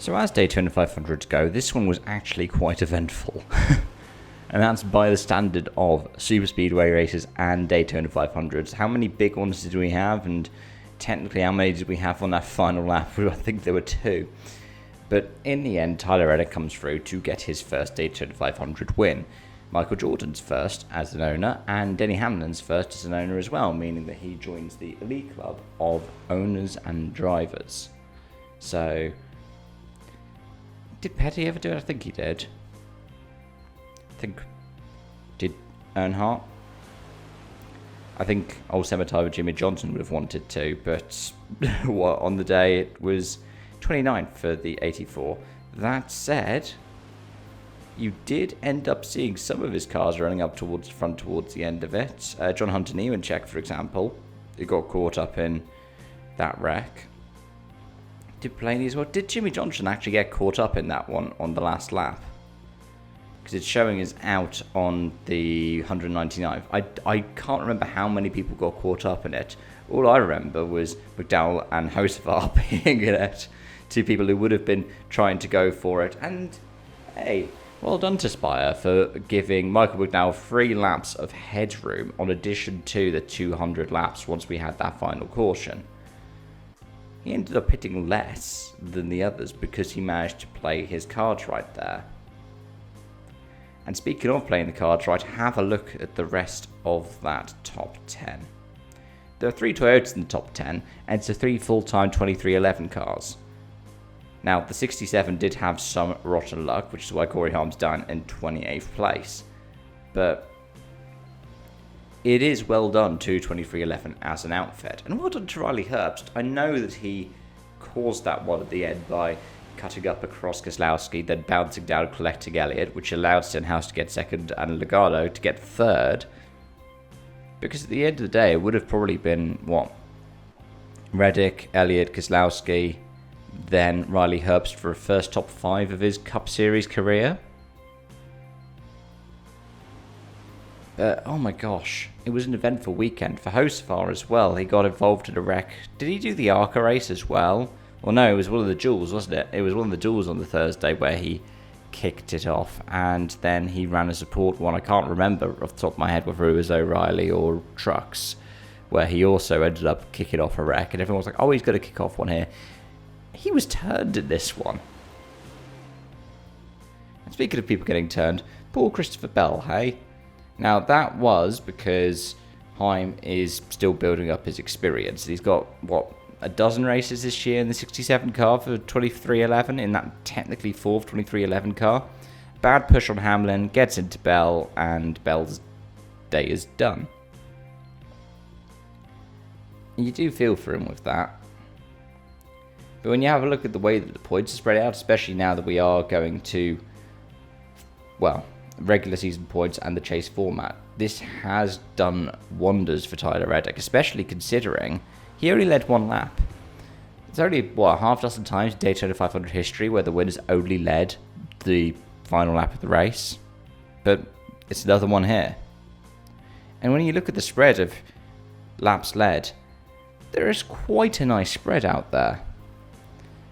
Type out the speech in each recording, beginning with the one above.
So as Daytona 500s go, this one was actually quite eventful. And that's by the standard of super speedway races and Daytona 500s. How many big ones did we have? And technically, how many did we have on that final lap? I think there were 2. But in the end, Tyler Reddick comes through to get his first Daytona 500 win. Michael Jordan's first as an owner, and Denny Hamlin's first as an owner as well, meaning that he joins the elite club of owners and drivers. So, did Petty ever do it? I think he did. Did Earnhardt? I think old Cemetery Jimmy Johnson would have wanted to, but on the day it was 29th for the 84. That said, you did end up seeing some of his cars running up towards the front towards the end of it. John Hunter Nemechek, for example, who got caught up in that wreck. Did Blaney as well? Did Jimmy Johnson actually get caught up in that one on the last lap? Because it's showing us out on the 199th. I can't remember how many people got caught up in it. All I remember was McDowell and Hocevar being in it. 2 people who would have been trying to go for it. And, hey, well done to Spire for giving Michael McDowell 3 laps of headroom on addition to the 200 laps once we had that final caution. He ended up hitting less than the others because he managed to play his cards right there. And speaking of playing the cards right, have a look at the rest of that top 10. There are 3 Toyotas in the top 10, and it's 3 full-time 2311 cars. Now, the 67 did have some rotten luck, which is why Corey Harm's down in 28th place. But it is well done to 2311 as an outfit. And well done to Riley Herbst. I know that he caused that one at the end by cutting up across Keselowski, then bouncing down, collecting Elliott, which allowed Stenhouse to get second and Legardo to get third. Because at the end of the day, it would have probably been, Reddick, Elliott, Keselowski, then Riley Herbst for a first top 5 of his Cup Series career. Oh my gosh, it was an eventful weekend for Hocevar as well. He got involved in a wreck. Did he do the ARCA race as well? Well, no, it was one of the duels, wasn't it? It was one of the duels on the Thursday where he kicked it off, and then he ran a support one. I can't remember off the top of my head whether it was O'Reilly or Trucks, where he also ended up kicking off a wreck, and everyone was like, oh, he's going to kick off one here. He was turned in this one. And speaking of people getting turned, poor Christopher Bell, hey? Now, that was because Heim is still building up his experience. He's got, a dozen races this year in the 67 car for 2311 in that technically 4th 2311 car. Bad push on Hamlin, gets into Bell, and Bell's day is done. You do feel for him with that. But when you have a look at the way that the points are spread out, especially now that we are going to, regular season points and the chase format, this has done wonders for Tyler Reddick, especially considering he only led 1 lap. It's only, a half dozen times in Daytona 500 history where the winners only led the final lap of the race. But it's another one here. And when you look at the spread of laps led, there is quite a nice spread out there.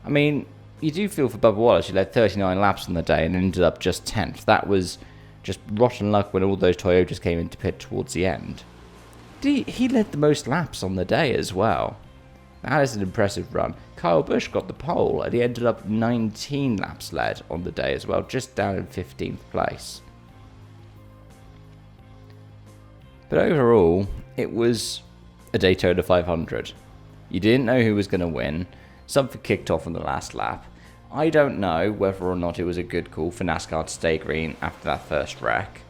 I mean, you do feel for Bubba Wallace, who led 39 laps on the day and ended up just 10th. That was just rotten luck when all those Toyotas came into pit towards the end. He led the most laps on the day as well. That is an impressive run. Kyle Busch got the pole and he ended up 19 laps led on the day as well, just down in 15th place. But overall, it was a Daytona 500. You didn't know who was going to win. Something kicked off on the last lap. I don't know whether or not it was a good call for NASCAR to stay green after that first wreck.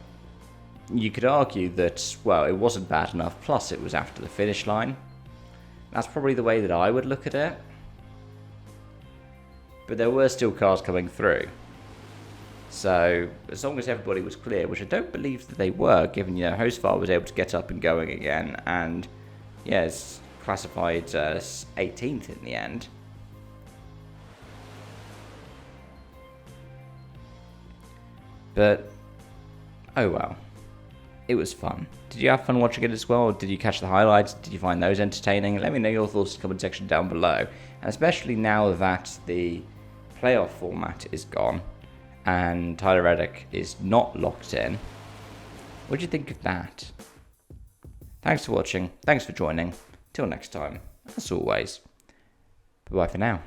You could argue that, it wasn't bad enough, plus it was after the finish line. That's probably the way that I would look at it. But there were still cars coming through. So, as long as everybody was clear, which I don't believe that they were, given, Hocevar was able to get up and going again, and, it's classified as 18th in the end. But, oh well. It was fun. Did you have fun watching it as well? Did you catch the highlights? Did you find those entertaining? Let me know your thoughts in the comment section down below. And especially now that the playoff format is gone and Tyler Reddick is not locked in. What do you think of that? Thanks for watching. Thanks for joining. Till next time, as always, bye for now.